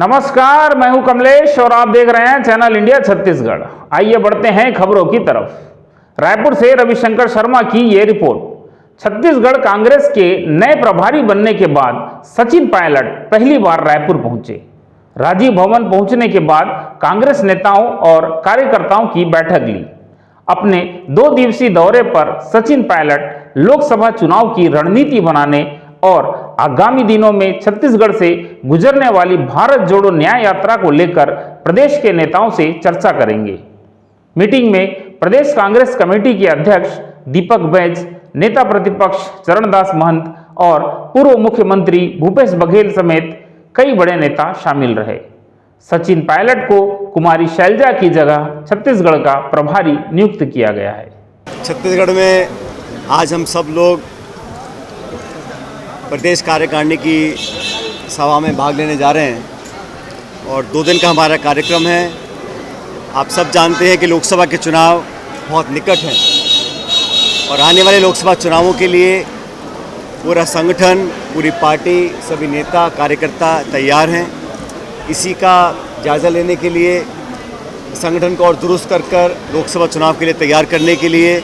नमस्कार, मैं हूं कमलेश और आप देख रहे हैं चैनल इंडिया छत्तीसगढ़। आइए बढ़ते हैं खबरों की तरफ। रायपुर से रविशंकर शर्मा की ये रिपोर्ट। छत्तीसगढ़ कांग्रेस के नए प्रभारी बनने के बाद सचिन पायलट पहली बार रायपुर पहुंचे। राजीव भवन पहुंचने के बाद कांग्रेस नेताओं और कार्यकर्ताओं की बैठक ली। अपने 2 दिवसीय दौरे पर सचिन पायलट लोकसभा चुनाव की रणनीति बनाने और आगामी दिनों में छत्तीसगढ़ से गुजरने वाली भारत जोड़ो न्याय यात्रा को लेकर प्रदेश के नेताओं से चर्चा करेंगे। मीटिंग में प्रदेश कांग्रेस कमेटी के अध्यक्ष दीपक बैज, नेता प्रतिपक्ष चरणदास महंत और पूर्व मुख्यमंत्री भूपेश बघेल समेत कई बड़े नेता शामिल रहे। सचिन पायलट को कुमारी शैलजा की जगह छत्तीसगढ़ का प्रभारी नियुक्त किया गया है। छत्तीसगढ़ में आज हम सब लोग प्रदेश कार्यकारिणी की सभा में भाग लेने जा रहे हैं और 2 दिन का हमारा कार्यक्रम है। आप सब जानते हैं कि लोकसभा के चुनाव बहुत निकट हैं और आने वाले लोकसभा चुनावों के लिए पूरा संगठन, पूरी पार्टी, सभी नेता कार्यकर्ता तैयार हैं। इसी का जायज़ा लेने के लिए संगठन को और दुरुस्त कर लोकसभा चुनाव के लिए तैयार करने के लिए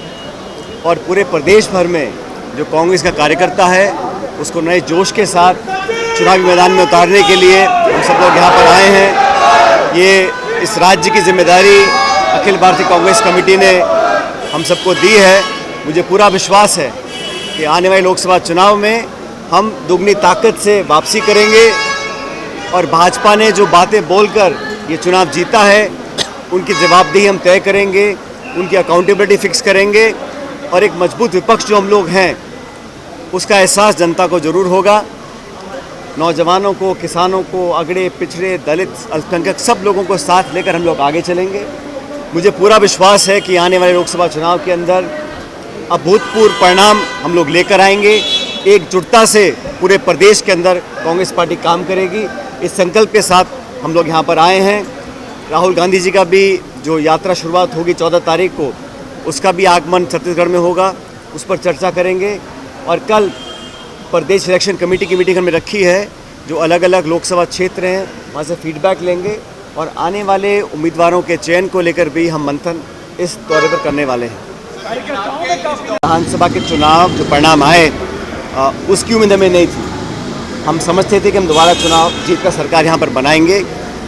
और पूरे प्रदेश भर में जो कांग्रेस का कार्यकर्ता है उसको नए जोश के साथ चुनावी मैदान में उतारने के लिए हम सब लोग यहाँ पर आए हैं। ये इस राज्य की जिम्मेदारी अखिल भारतीय कांग्रेस कमेटी ने हम सबको दी है। मुझे पूरा विश्वास है कि आने वाले लोकसभा चुनाव में हम दुगनी ताकत से वापसी करेंगे और भाजपा ने जो बातें बोलकर ये चुनाव जीता है उनकी जवाबदेही हम तय करेंगे, उनकी अकाउंटेबिलिटी फिक्स करेंगे और एक मजबूत विपक्ष जो हम लोग हैं उसका एहसास जनता को ज़रूर होगा। नौजवानों को, किसानों को, अगड़े पिछड़े, दलित, अल्पसंख्यक सब लोगों को साथ लेकर हम लोग आगे चलेंगे। मुझे पूरा विश्वास है कि आने वाले लोकसभा चुनाव के अंदर अभूतपूर्व परिणाम हम लोग लेकर आएंगे। एकजुटता से पूरे प्रदेश के अंदर कांग्रेस पार्टी काम करेगी, इस संकल्प के साथ हम लोग यहाँ पर आए हैं। राहुल गांधी जी का भी जो यात्रा शुरुआत होगी 14 तारीख को, उसका भी आगमन छत्तीसगढ़ में होगा, उस पर चर्चा करेंगे। और कल प्रदेश इलेक्शन कमेटी की मीटिंग हमने रखी है, जो अलग अलग लोकसभा क्षेत्र हैं वहाँ से फीडबैक लेंगे और आने वाले उम्मीदवारों के चयन को लेकर भी हम मंथन इस दौरे पर करने वाले हैं। विधानसभा के चुनाव जो परिणाम आए उसकी उम्मीद हमें नहीं थी। हम समझते थे कि हम दोबारा चुनाव जीत कर सरकार यहाँ पर बनाएंगे।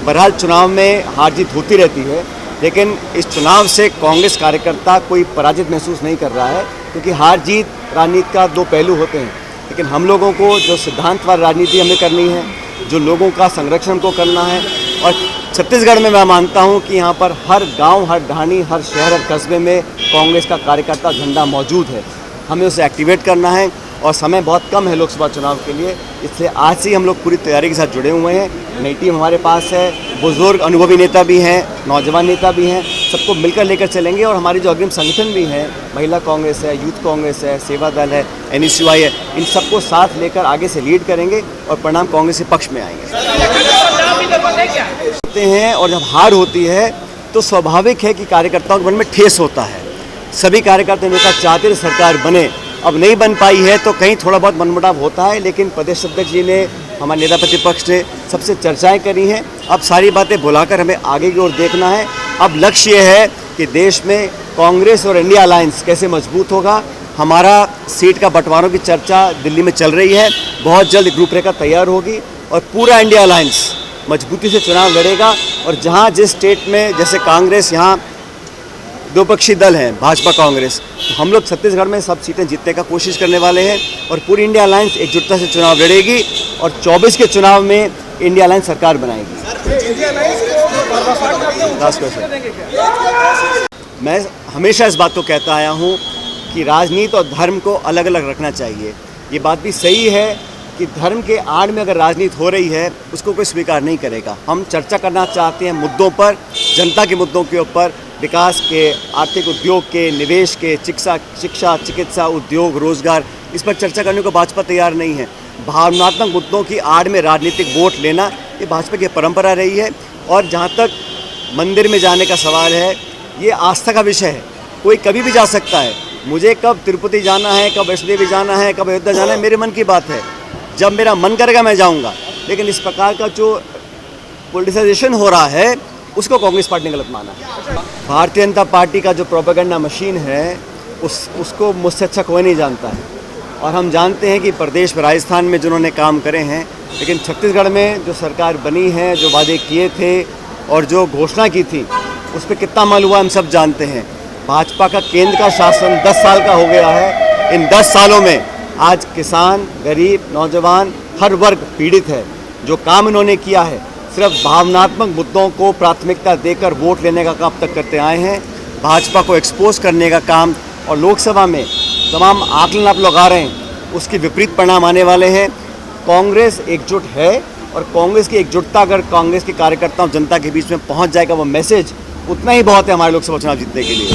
बहरहाल चुनाव में हार जीत होती रहती है, लेकिन इस चुनाव से कांग्रेस कार्यकर्ता कोई पराजित महसूस नहीं कर रहा है, क्योंकि हार जीत राजनीति का 2 पहलू होते हैं। लेकिन हम लोगों को जो सिद्धांतवाद राजनीति हमें करनी है, जो लोगों का संरक्षण को करना है, और छत्तीसगढ़ में मैं मानता हूं कि यहाँ पर हर गांव, हर ढाणी, हर शहर, हर कस्बे में कांग्रेस का कार्यकर्ता झंडा मौजूद है। हमें उसे एक्टिवेट करना है और समय बहुत कम है लोकसभा चुनाव के लिए, इसलिए आज से ही हम लोग पूरी तैयारी के साथ जुड़े हुए हैं। नई टीम हमारे पास है, बुजुर्ग अनुभवी नेता भी हैं, नौजवान नेता भी हैं, सबको मिलकर लेकर चलेंगे। और हमारी जो अग्रिम संगठन भी हैं, महिला कांग्रेस है, यूथ कांग्रेस है, सेवा दल है, NSUI है, इन सबको साथ लेकर आगे से लीड करेंगे और परिणाम कांग्रेस के पक्ष में आएंगे हैं। और जब हार होती है तो स्वाभाविक है कि कार्यकर्ताओं के मन में ठेस होता है। सभी कार्यकर्ता नेता चाहते थे सरकार बने, अब नहीं बन पाई है तो कहीं थोड़ा बहुत मनमुटाव होता है, लेकिन प्रदेश अध्यक्ष जी ने, हमारे नेता प्रतिपक्ष ने सबसे चर्चाएं करी हैं। अब सारी बातें बुलाकर हमें आगे की ओर देखना है। अब लक्ष्य ये है कि देश में कांग्रेस और इंडिया अलायंस कैसे मजबूत होगा। हमारा सीट का बंटवारों की चर्चा दिल्ली में चल रही है, बहुत जल्द रूपरेखा तैयार होगी और पूरा इंडिया अलायंस मजबूती से चुनाव लड़ेगा। और जहाँ जिस स्टेट में, जैसे कांग्रेस यहाँ 2 पक्षी दल हैं, भाजपा कांग्रेस, तो हम लोग छत्तीसगढ़ में सब सीटें जीतने का कोशिश करने वाले हैं और पूरी इंडिया अलायंस एकजुटता से चुनाव लड़ेगी और 24 के चुनाव में इंडिया अलायंस सरकार बनाएगी। मैं हमेशा इस बात को कहता आया हूँ कि राजनीति और धर्म को अलग अलग रखना चाहिए। ये बात भी सही है कि धर्म के आड़ में अगर राजनीति हो रही है उसको कोई स्वीकार नहीं करेगा। हम चर्चा करना चाहते हैं मुद्दों पर, जनता के मुद्दों के ऊपर, विकास के, आर्थिक उद्योग के, निवेश के, शिक्षा, चिकित्सा, उद्योग, रोजगार, इस पर चर्चा करने को भाजपा तैयार नहीं है। भावनात्मक मुद्दों की आड़ में राजनीतिक वोट लेना ये भाजपा की परंपरा रही है। और जहाँ तक मंदिर में जाने का सवाल है, ये आस्था का विषय है, कोई कभी भी जा सकता है। मुझे कब तिरुपति जाना है, कब वैष्णो देवी जाना है, कब अयोध्या जाना है, मेरे मन की बात है। जब मेरा मन करेगा मैं जाऊँगा। लेकिन इस प्रकार का जो पॉलिटिसाइजेशन हो रहा है उसको कांग्रेस पार्टी ने गलत माना है। भारतीय जनता पार्टी का जो प्रोपेगेंडा मशीन है उसको मुझसे अच्छा कोई नहीं जानता है। और हम जानते हैं कि प्रदेश में राजस्थान में जिन्होंने काम करे हैं, लेकिन छत्तीसगढ़ में जो सरकार बनी है, जो वादे किए थे और जो घोषणा की थी उस पर कितना अमल हुआ हम सब जानते हैं। भाजपा का केंद्र का शासन 10 साल का हो गया है। इन 10 सालों में आज किसान, गरीब, नौजवान हर वर्ग पीड़ित है। जो काम इन्होंने किया है सिर्फ भावनात्मक मुद्दों को प्राथमिकता देकर वोट लेने का काम तक करते आए हैं। भाजपा को एक्सपोज करने का काम और लोकसभा में तमाम आकलन आप लोग आ रहे हैं उसके विपरीत परिणाम आने वाले हैं। कांग्रेस एकजुट है और कांग्रेस की एकजुटता अगर कांग्रेस के कार्यकर्ताओं जनता के बीच में पहुंच जाएगा वो मैसेज उतना ही बहुत है हमारे लोकसभा चुनाव जीतने के लिए।